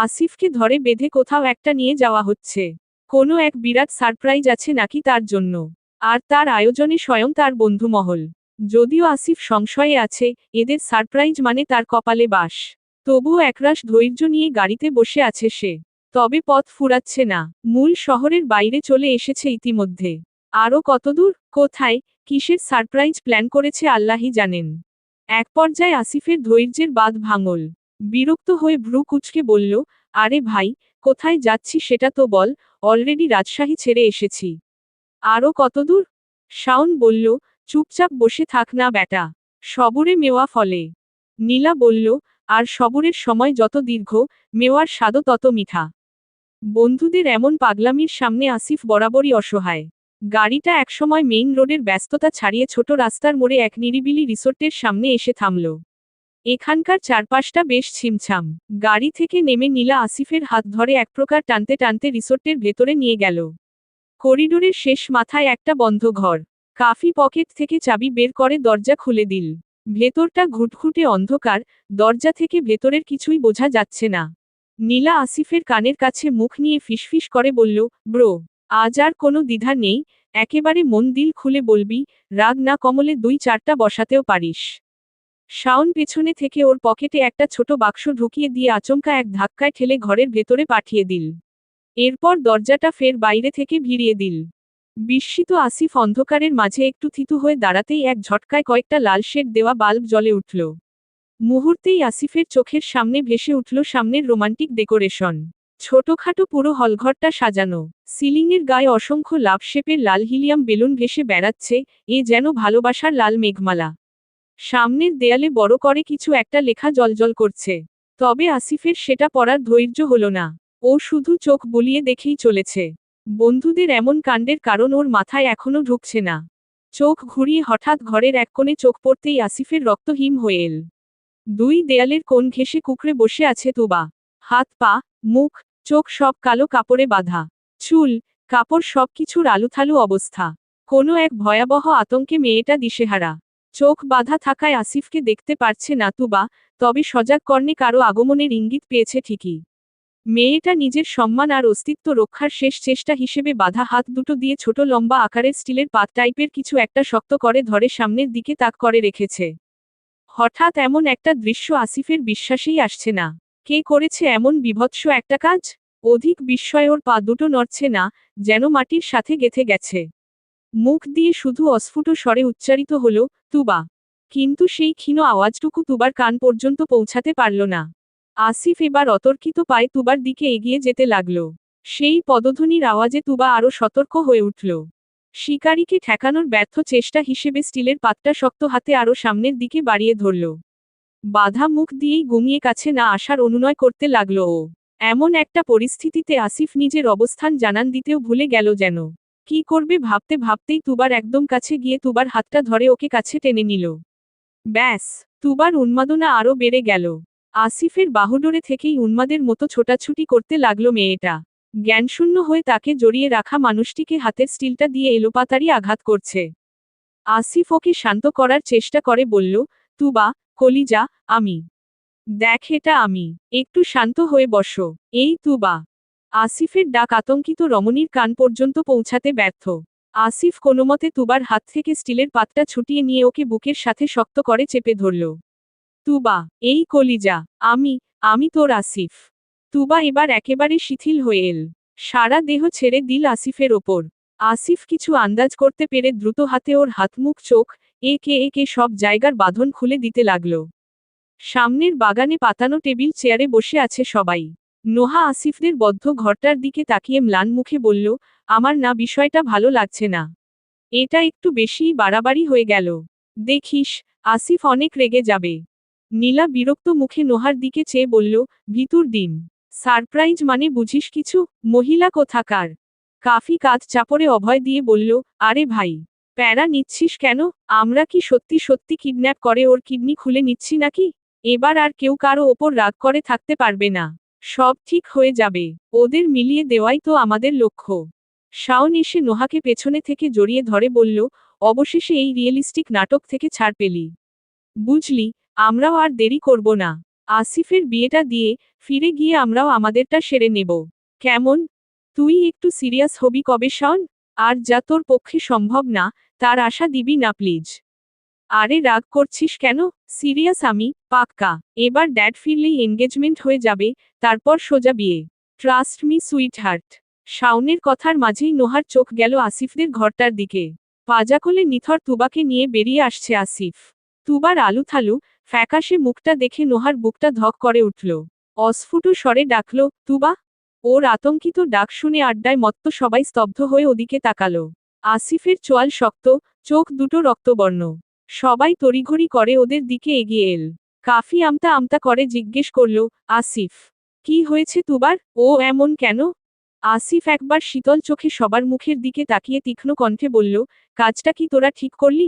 আসিফকে ধরে বেঁধে কোথাও একটা নিয়ে যাওয়া হচ্ছে। কোনো এক বিরাট সারপ্রাইজ আছে নাকি তার জন্য। আর তার আয়োজনে স্বয়ং তার বন্ধুমহল। যদিও আসিফ সংশয়ে আছে, এদের সারপ্রাইজ মানে তার কপালে বাস। তবুও একরাশ ধৈর্য নিয়ে গাড়িতে বসে আছে সে। তবে পথ ফুরাচ্ছে না। মূল শহরের বাইরে চলে এসেছে ইতিমধ্যে। আরও কতদূর, কোথায়, কিসের সারপ্রাইজ প্ল্যান করেছে আল্লাহই জানেন। এক পর্যায়ে আসিফের ধৈর্যের বাঁধ ভাঙল। বিরক্ত হয়ে ভ্রু কুঁচকে বলল, আরে ভাই, কোথায় যাচ্ছি সেটা তো বল। অলরেডি রাজশাহী ছেড়ে এসেছি। আরও কতদূর? শাওন বলল, চুপচাপ বসে থাক না ব্যাটা। সবুরে মেওয়া ফলে। নীলা বলল, আর সবুরের সময় যত দীর্ঘ, মেওয়ার স্বাদও তত মিঠা। বন্ধুদের এমন পাগলামির সামনে আসিফ বরাবরই অসহায়। গাড়িটা একসময় মেইন রোডের ব্যস্ততা ছাড়িয়ে ছোট রাস্তার মোড়ে এক নিরিবিলি রিসোর্টের সামনে এসে থামল। এখানকার চারপাশটা বেশ ছিমছাম। গাড়ি থেকে নেমে নীলা আসিফের হাত ধরে এক প্রকার টানতে টানতে রিসোর্টের ভেতরে নিয়ে গেল। করিডোরের শেষ মাথায় একটা বন্ধ ঘর। কাফি পকেট থেকে চাবি বের করে দরজা খুলে দিল। ভেতরটা ঘুটঘুটে অন্ধকার, দরজা থেকে ভেতরের কিছুই বোঝা যাচ্ছে না। নীলা আসিফের কানের কাছে মুখ নিয়ে ফিসফিস করে বলল, ব্রো, আজ আর কোনো দ্বিধা নেই, একেবারে মন দিল খুলে বলবি, রাগ না কমলে 2-4টা বসাতেও পারিস। শাওন পেছনে থেকে ওর পকেটে একটা ছোট বাক্স ঢুকিয়ে দিয়ে আচমকা এক ধাক্কায় ঠেলে ঘরের ভেতরে পাঠিয়ে দিল। এরপর দরজাটা ফের বাইরে থেকে ভিড়িয়ে দিল। বিস্মিত আসিফ অন্ধকারের মাঝে একটু থিতু হয়ে দাঁড়াতেই এক ঝটকায় কয়েকটা লাল শেড দেওয়া বাল্ব জ্বলে উঠল। মুহূর্তেই আসিফের চোখের সামনে ভেসে উঠল সামনের রোমান্টিক ডেকোরেশন। ছোটখাটো পুরো হলঘরটা সাজানো। সিলিংয়ের গায়ে অসংখ্য লাভ শেপের লাল হিলিয়াম বেলুন ভেসে বেড়াচ্ছে, এ যেন ভালোবাসার লাল মেঘমালা। সামনের দেয়ালে বড় করে কিছু একটা লেখা জ্বলজ্বল করছে। তবে আসিফের সেটা পড়ার ধৈর্য হলো না। ও শুধু চোখ বুলিয়ে দেখেই চলেছে। বন্ধুদের এমন কাণ্ডের কারণ ওর মাথায় এখনো ঢুকছে না। চোখ ঘুরিয়ে হঠাৎ ঘরের এক কোণে চোখ পড়তেই আসিফের রক্ত হিম হয়ে এল। দুই দেয়ালের কোণ ঘেঁষে কুঁকড়ে বসে আছে তুবা। হাত পা, মুখ, চোখ সব কালো কাপড়ে বাঁধা। চুল, কাপড় সবকিছুর আলুথালু অবস্থা। কোনো এক ভয়াবহ আতঙ্কে মেয়েটা দিশেহারা। চোখ বাঁধা থাকায় আসিফকে দেখতে পারছে না তুবা, তবে সজাগ কর্ণে কারো আগমনের ইঙ্গিত পেয়েছে ঠিকই। মেয়েটা নিজের সম্মান আর অস্তিত্ব রক্ষার শেষ চেষ্টা হিসেবে বাঁধা হাত দুটো দিয়ে ছোট লম্বা আকারের স্টিলের পাত টাইপের কিছু একটা শক্ত করে ধরে সামনের দিকে তাক করে রেখেছে। হঠাৎ এমন একটা দৃশ্য আসিফের বিশ্বাসেই আসছে না। কে করেছে এমন বীভৎস একটা কাজ? অধিক বিস্ময় ওর পা দুটো নড়ছে না, যেন মাটির সাথে গেঁথে গেছে। মুখ দিয়ে শুধু অস্ফুট স্বরে উচ্চারিত হলো, তুবা। কিন্তু সেই ক্ষীণ আওয়াজটুকু তুবার কান পর্যন্ত পৌঁছাতে পারল না। আসিফ এবার অতর্কিত পায়ে তুবার দিকে এগিয়ে যেতে লাগল। সেই পদধ্বনির আওয়াজে তুবা আরও সতর্ক হয়ে উঠল। শিকারীকে ঠেকানোর ব্যর্থ চেষ্টা হিসেবে স্টিলের পাতটা শক্ত হাতে আরও সামনের দিকে বাড়িয়ে ধরল। বাধা মুখ দিয়েই গুমিয়ে কাছে না আসার অনুনয় করতে লাগল ও। এমন একটা পরিস্থিতিতে আসিফ নিজের অবস্থান জানান দিতেও ভুলে গেল যেন। কি করবে ভাবতে ভাবতেই তুবার একদম কাছে গিয়ে তুবার হাতটা ধরে ওকে কাছে টেনে নিল। ব্যাস, তুবার উন্মাদনা আরও বেড়ে গেল। আসিফের বাহুডোরে থেকেই উন্মাদের মতো ছোটাছুটি করতে লাগলো মেয়েটা। জ্ঞানশূন্য হয়ে তাকে জড়িয়ে রাখা মানুষটিকে হাতের স্টিলটা দিয়ে এলোপাতাড়ি আঘাত করছে। আসিফ ওকে শান্ত করার চেষ্টা করে বলল, তুবা, কলিজা, আমি। দেখ এটা আমি। একটু শান্ত হয়ে বসো। এই তুবা। আসিফের ডাক আতঙ্কিত রমণীর কান পর্যন্ত পৌঁছাতে ব্যর্থ। আসিফ কোনোমতে তুবার হাত থেকে স্টিলের পাতটা ছুটিয়ে নিয়ে ওকে বুকের সাথে শক্ত করে চেপে ধরল। তুবা, এই কলিজা, আমি তোর আসিফ। তুবা এবার একেবারে শিথিল হয়ে এল। সারা দেহ ছেড়ে দিল আসিফের ওপর। আসিফ কিছু আন্দাজ করতে পেরে দ্রুত হাতে ওর হাতমুখ চোখ একে একে সব জায়গার বাঁধন খুলে দিতে লাগল। সামনের বাগানে পাতানো টেবিল চেয়ারে বসে আছে সবাই। নোহা আসিফদের বদ্ধ ঘরটার দিকে তাকিয়ে ম্লান মুখে বলল, আমার না বিষয়টা ভালো লাগছে না। এটা একটু বেশিই বাড়াবাড়ি হয়ে গেল। দেখিস, আসিফ অনেক রেগে যাবে। নীলা বিরক্ত মুখে নোহার দিকে চেয়ে বলল, ভিতুর ডিম। সারপ্রাইজ মানে বুঝিস কিছু, মহিলা কোথাকার। কাফি কাঁধ চাপড়ে অভয় দিয়ে বলল, আরে ভাই, প্যারা নিচ্ছিস কেন? আমরা কি সত্যি সত্যি কিডন্যাপ করে ওর কিডনি খুলে নিচ্ছি নাকি? এবার আর কেউ কারো ওপর রাগ করে থাকতে পারবে না। সব ঠিক হয়ে যাবে। ওদের মিলিয়ে দেওয়াই তো আমাদের লক্ষ্য। শাওন এসে নোহাকে পেছনে থেকে জড়িয়ে ধরে বলল, অবশেষে এই রিয়েলিস্টিক নাটক থেকে ছাড় পেলি। বুঝলি, আমরাও আর দেরি করব না। আসিফের বিয়েটা দিয়ে ফিরে গিয়ে আমরাও আমাদেরটা সেরে নেব। কেমন? তুই একটু সিরিয়াস হবি কবে শাওন? আর যা তোর পক্ষে সম্ভব না, তার আশা দিবি না প্লিজ। আরে রাগ করছিস কেন? সিরিয়াস আমি, পাক্কা। এবার ড্যাড ফিরলেই এনগেজমেন্ট হয়ে যাবে, তারপর সোজা বিয়ে। Trust me sweet heart. শাওনের কথার মাঝেই নোহার চোখ গেল আসিফদের ঘরটার দিকে। পাজাকোলে নিথর তুবাকে নিয়ে বেরিয়ে আসছে আসিফ। তুবার আলুথালু, ফ্যাকাশে মুখটা দেখে নোহার বুকটা ধক করে উঠল। অস্ফুট স্বরে ডাকল, তুবা। ওর আতঙ্কিত ডাক শুনে আড্ডায় মত্ত সবাই স্তব্ধ হয়ে ওদিকে তাকালো। আসিফের চোয়াল শক্ত, চোখ দুটো রক্তবর্ণ। সবাই তড়িঘড়ি করে ওদের দিকে এগিয়ে এল। কাফি আমতা আমতা করে জিজ্ঞেস করল, আসিফ, কি হয়েছে তুবার? ও এমন কেন? আসিফ একবার শীতল চোখে সবার মুখের দিকে তাকিয়ে তীক্ষ্ণ কণ্ঠে বলল, কাজটা কি তোরা ঠিক করলি?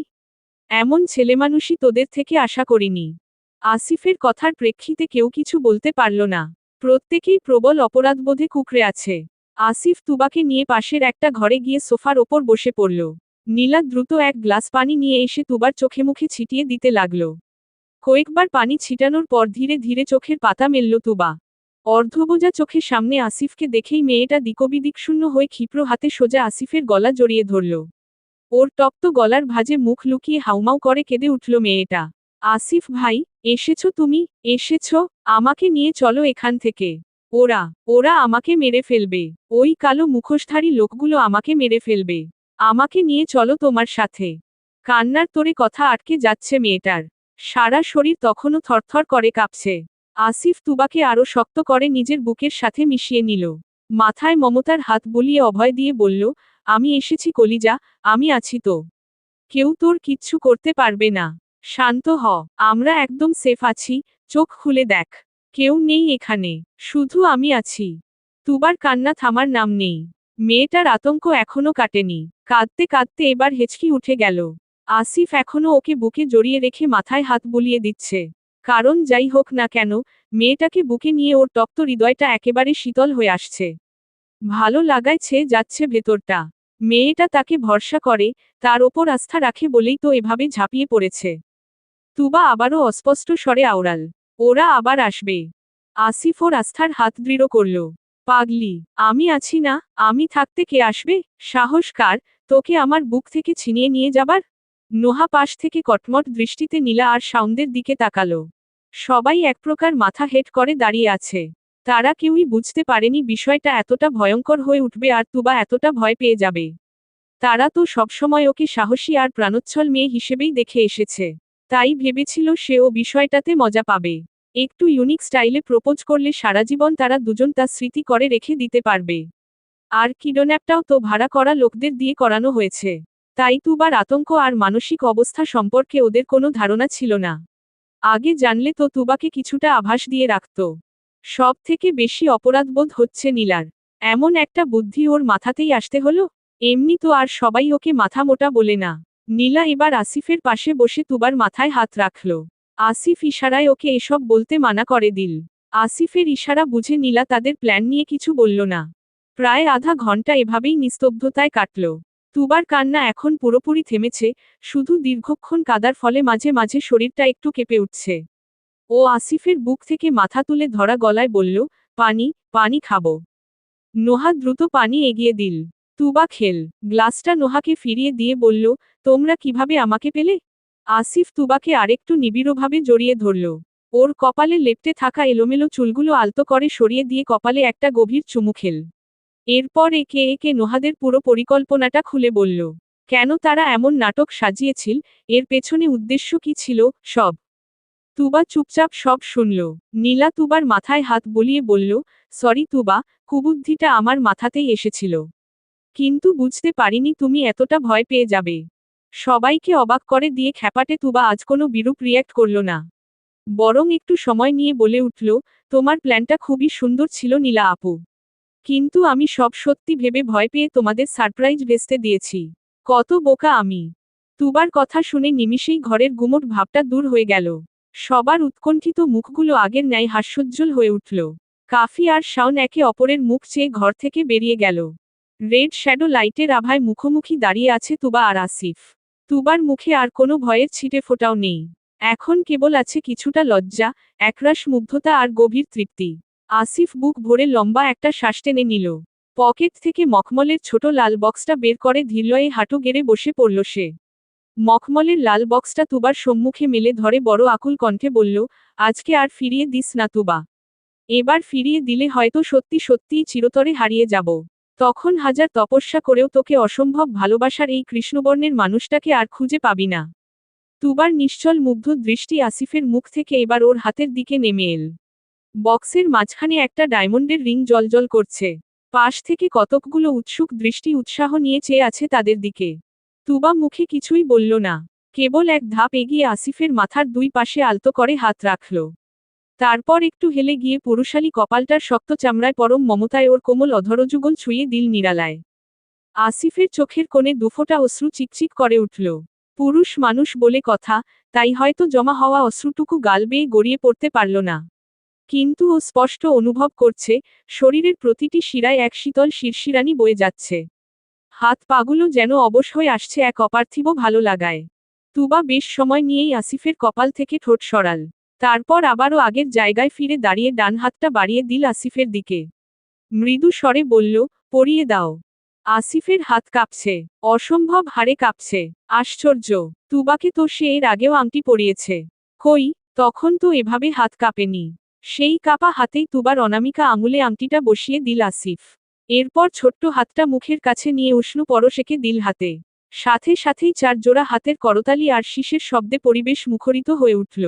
এমন ছেলেমানুষই তোদের থেকে আশা করিনি। আসিফের কথার প্রেক্ষিতে কেউ কিছু বলতে পারল না। প্রত্যেকেই প্রবল অপরাধবোধে কুঁকড়ে আছে। আসিফ তুবাকে নিয়ে পাশের একটা ঘরে গিয়ে সোফার ওপর বসে পড়ল। নীলা দ্রুত এক গ্লাস পানি নিয়ে এসে তুবার চোখে মুখে ছিটিয়ে দিতে লাগল। কয়েকবার পানি ছিটানোর পর ধীরে ধীরে চোখের পাতা মেলল তুবা। অর্ধবোজা চোখে সামনে আসিফকে দেখেই মেয়েটা দিকবিদিকশূন্য হয়ে ক্ষিপ্র হাতে সোজা আসিফের গলা জড়িয়ে ধরল। ওর তপ্ত গলার ভাঁজে মুখ লুকিয়ে হাউমাউ করে কেঁদে উঠল মেয়েটা। আসিফ ভাই, এসেছো তুমি, এসেছো? আমাকে নিয়ে চলো এখান থেকে। ওরা ওরা আমাকে মেরে ফেলবে। ওই কালো মুখোশধারী লোকগুলো আমাকে মেরে ফেলবে। আমাকে নিয়ে চলো তোমার সাথে। কান্নার তোরে কথা আটকে যাচ্ছে মেয়েটার। সারা শরীর তখনও থরথর করে কাঁপছে। আসিফ তুবাকে আরো শক্ত করে নিজের বুকের সাথে মিশিয়ে নিল। মাথায় মমতার হাত বুলিয়ে অভয় দিয়ে বলল, আমি এসেছি কলিজা, আমি আছি তো। কেউ তোর কিচ্ছু করতে পারবে না। শান্ত হ, আমরা একদম সেফ আছি, চোখ খুলে দেখ। কেউ নেই এখানে, শুধু আমি আছি। তুবার কান্না থামার নাম নেই। মেয়েটার আতঙ্ক এখনো কাটেনি। কাঁদতে কাঁদতে এবার হেঁচকি উঠে গেল। আসিফ এখনো ওকে বুকে জড়িয়ে রেখে মাথায় হাত বুলিয়ে দিচ্ছে। কারণ যাই হোক না কেন, মেয়েটাকে বুকে নিয়ে ওর তপ্ত হৃদয়টা একেবারে শীতল হয়ে আসছে। ভালো লাগায় ছেয়ে যাচ্ছে ভেতরটা। মেয়েটা তাকে ভরসা করে, তার ওপর আস্থা রাখে বলেই তো এভাবে ঝাঁপিয়ে পড়েছে। তুবা আবারও অস্পষ্ট স্বরে আওড়াল, ওরা আবার আসবে। আসিফ ওর আস্থার হাত দৃঢ় করল। পাগলি, আমি আছি না, আমি থাকতে কে আসবে? সাহস কার, তোকে আমার বুক থেকে ছিনিয়ে নিয়ে যাবার? নোহা পাশ থেকে কটমট দৃষ্টিতে নীলা আর শাওনদের দিকে তাকালো। সবাই এক প্রকার মাথা হেট করে দাঁড়িয়ে আছে। তারা কেউই বুঝতে পারেনি বিষয়টা এতটা ভয়ঙ্কর হয়ে উঠবে আর তুবা এতটা ভয় পেয়ে যাবে। তারা তো সবসময় ওকে সাহসী আর প্রাণোচ্ছল মেয়ে হিসেবেই দেখে এসেছে। তাই ভেবেছিল সেও বিষয়টাতে মজা পাবে। একটু ইউনিক স্টাইলে প্রপোজ করলে সারাজীবন তারা দুজন তা স্মৃতি করে রেখে দিতে পারবে। আর কিডন্যাপটাও তো ভাড়া করা লোকদের দিয়ে করানো হয়েছে। তাই তুবার আতঙ্ক আর মানসিক অবস্থা সম্পর্কে ওদের কোনো ধারণা ছিল না। আগে জানলে তো তুবাকে কিছুটা আভাস দিয়ে রাখত। সব থেকে বেশি অপরাধবোধ হচ্ছে নীলার। এমন একটা বুদ্ধি ওর মাথাতেই আসতে হলো। এমনি তো আর সবাই ওকে মাথা মোটা বলে না। নীলা এবার আসিফের পাশে বসে তুবার মাথায় হাত রাখল। আসিফ ইশারায় ওকে এসব বলতে মানা করে দিল। আসিফের ইশারা বুঝে নীলা তাদের প্ল্যান নিয়ে কিছু বলল না। প্রায় আধা ঘন্টা এভাবেই নিস্তব্ধতায় কাটল। তুবার কান্না এখন পুরোপুরি থেমেছে, শুধু দীর্ঘক্ষণ কাদার ফলে মাঝে মাঝে শরীরটা একটু কেঁপে উঠছে। ও আসিফের বুক থেকে মাথা তুলে ধরা গলায় বলল, পানি, পানি খাবো। নোহা দ্রুত পানি এগিয়ে দিল। তুবা খেল। গ্লাসটা নোহাকে ফিরিয়ে দিয়ে বলল, তোমরা কিভাবে আমাকে পেলে? আসিফ তুবাকে আরেকটু নিবিড়ভাবে জড়িয়ে ধরল। ওর কপালে লেপ্টে থাকা এলোমেলো চুলগুলো আলতো করে সরিয়ে দিয়ে কপালে একটা গভীর চুমু খেল। এরপর একে একে নোহাদের পুরো পরিকল্পনাটা খুলে বলল। কেন তারা এমন নাটক সাজিয়েছিল, এর পেছনে উদ্দেশ্য কি ছিল, সব। তুবা চুপচাপ সব শুনল। নীলা তুবার মাথায় হাত বুলিয়ে বলল, সরি তুবা, কুবুদ্ধিটা আমার মাথাতেই এসেছিল। কিন্তু বুঝতে পারিনি তুমি এতটা ভয় পেয়ে যাবে। সবাইকে অবাক করে দিয়ে খ্যাপাটে তুবা আজ কোনো বিরূপ রিয়্যাক্ট করল না। বরং একটু সময় নিয়ে বলে উঠল, তোমার প্ল্যানটা খুবই সুন্দর ছিল নীলা আপু। কিন্তু আমি সব সত্যি ভেবে ভয় পেয়ে তোমাদের সারপ্রাইজ ভেস্তে দিয়েছি। কত বোকা আমি। তুবার কথা শুনে নিমিষেই ঘরের গুমোট ভাবটা দূর হয়ে গেল। সবার উৎকণ্ঠিত মুখগুলো আগের ন্যায় হাস্যোজ্জ্বল হয়ে উঠল। কাফি আর শাওন একে অপরের মুখ চেয়ে ঘর থেকে বেরিয়ে গেল। রেড শ্যাডো লাইটের আভায় মুখোমুখি দাঁড়িয়ে আছে তুবা আর আসিফ। তুবার মুখে আর কোনো ভয়ের ছিটে ফোঁটাও নেই। এখন কেবল আছে কিছুটা লজ্জা, একরাশ মুগ্ধতা আর গভীর তৃপ্তি। আসিফ বুক ভরে লম্বা একটা শ্বাস টেনে নিল। পকেট থেকে মখমলের ছোট লাল বক্সটা বের করে ধীরলয়ে হাঁটু গেড়ে বসে পড়ল সে। মখমলের লাল বক্সটা তুবার সম্মুখে মেলে ধরে বড় আকুল কণ্ঠে বলল, আজকে আর ফিরিয়ে দিস না তুবা। এবার ফিরিয়ে দিলে হয়তো সত্যি সত্যিই চিরতরে হারিয়ে যাব। তখন হাজার তপস্যা করেও তোকে অসম্ভব ভালোবাসার এই কৃষ্ণবর্ণের মানুষটাকে আর খুঁজে পাবি না। তুবার নিশ্চল মুগ্ধ দৃষ্টি আসিফের মুখ থেকে এবার ওর হাতের দিকে নেমে এল। বক্সের মাঝখানে একটা ডায়মন্ডের রিং জ্বলজ্বল করছে। পাশ থেকে কতকগুলো উৎসুক দৃষ্টি উৎসাহ নিয়ে চেয়ে আছে তাদের দিকে। তুবা মুখে কিছুই বলল না, কেবল এক ধাপ এগিয়ে আসিফের মাথার দুই পাশে আলতো করে হাত রাখল। তারপর একটু হেলে গিয়ে পুরুষালী কপালটার শক্ত চামড়ায় পরম মমতায় ওর কোমল অধরযুগল ছুঁয়ে দিল নিরালায়। আসিফের চোখের কোণে দুফোঁটা অশ্রু চিকচিক করে উঠল। পুরুষ মানুষ বলে কথা, তাই হয়তো জমা হওয়া অশ্রুটুকু গাল বেয়ে গড়িয়ে পড়তে পারল না। কিন্তু ও স্পষ্ট অনুভব করছে, শরীরের প্রতিটি শিরায় এক শীতল শিরশিরানি বয়ে যাচ্ছে। হাত পাগুলো যেন অবশ হয়ে আসছে এক অপার্থিব ভালো লাগায়। তুবা বেশ সময় নিয়েই আসিফের কপাল থেকে ঠোঁট সরাল। তারপর আবারও আগের জায়গায় ফিরে দাঁড়িয়ে ডান হাতটা বাড়িয়ে দিল আসিফের দিকে। মৃদু স্বরে বলল, পরিয়ে দাও। আসিফের হাত কাঁপছে, অসম্ভব হারে কাঁপছে। আশ্চর্য, তুবাকে তো সে এর আগেও আংটি পরিয়েছে। কই, তখন তো এভাবে হাত কাঁপেনি। সেই কাঁপা হাতেই তুবার অনামিকা আঙুলে আংটিটা বসিয়ে দিল আসিফ। এরপর ছোট্ট হাতটা মুখের কাছে নিয়ে উষ্ণ পরশেকে দিল হাতে। সাথে সাথেই 4 জোড়া হাতের করতালি আর শীষের শব্দে পরিবেশ মুখরিত হয়ে উঠল।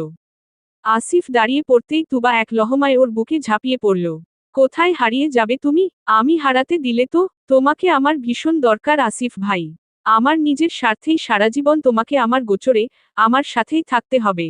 আসিফ দাঁড়িয়ে পড়তেই তুবা এক লহমায় ওর বুকে ঝাঁপিয়ে পড়ল। কোথায় হারিয়ে যাবে তুমি? আমি হারাতে দিলে তো? তোমাকে আমার ভীষণ দরকার আসিফ ভাই। আমার নিজের স্বার্থেই সারাজীবন তোমাকে আমার গোচরে, আমার সাথেই থাকতে হবে।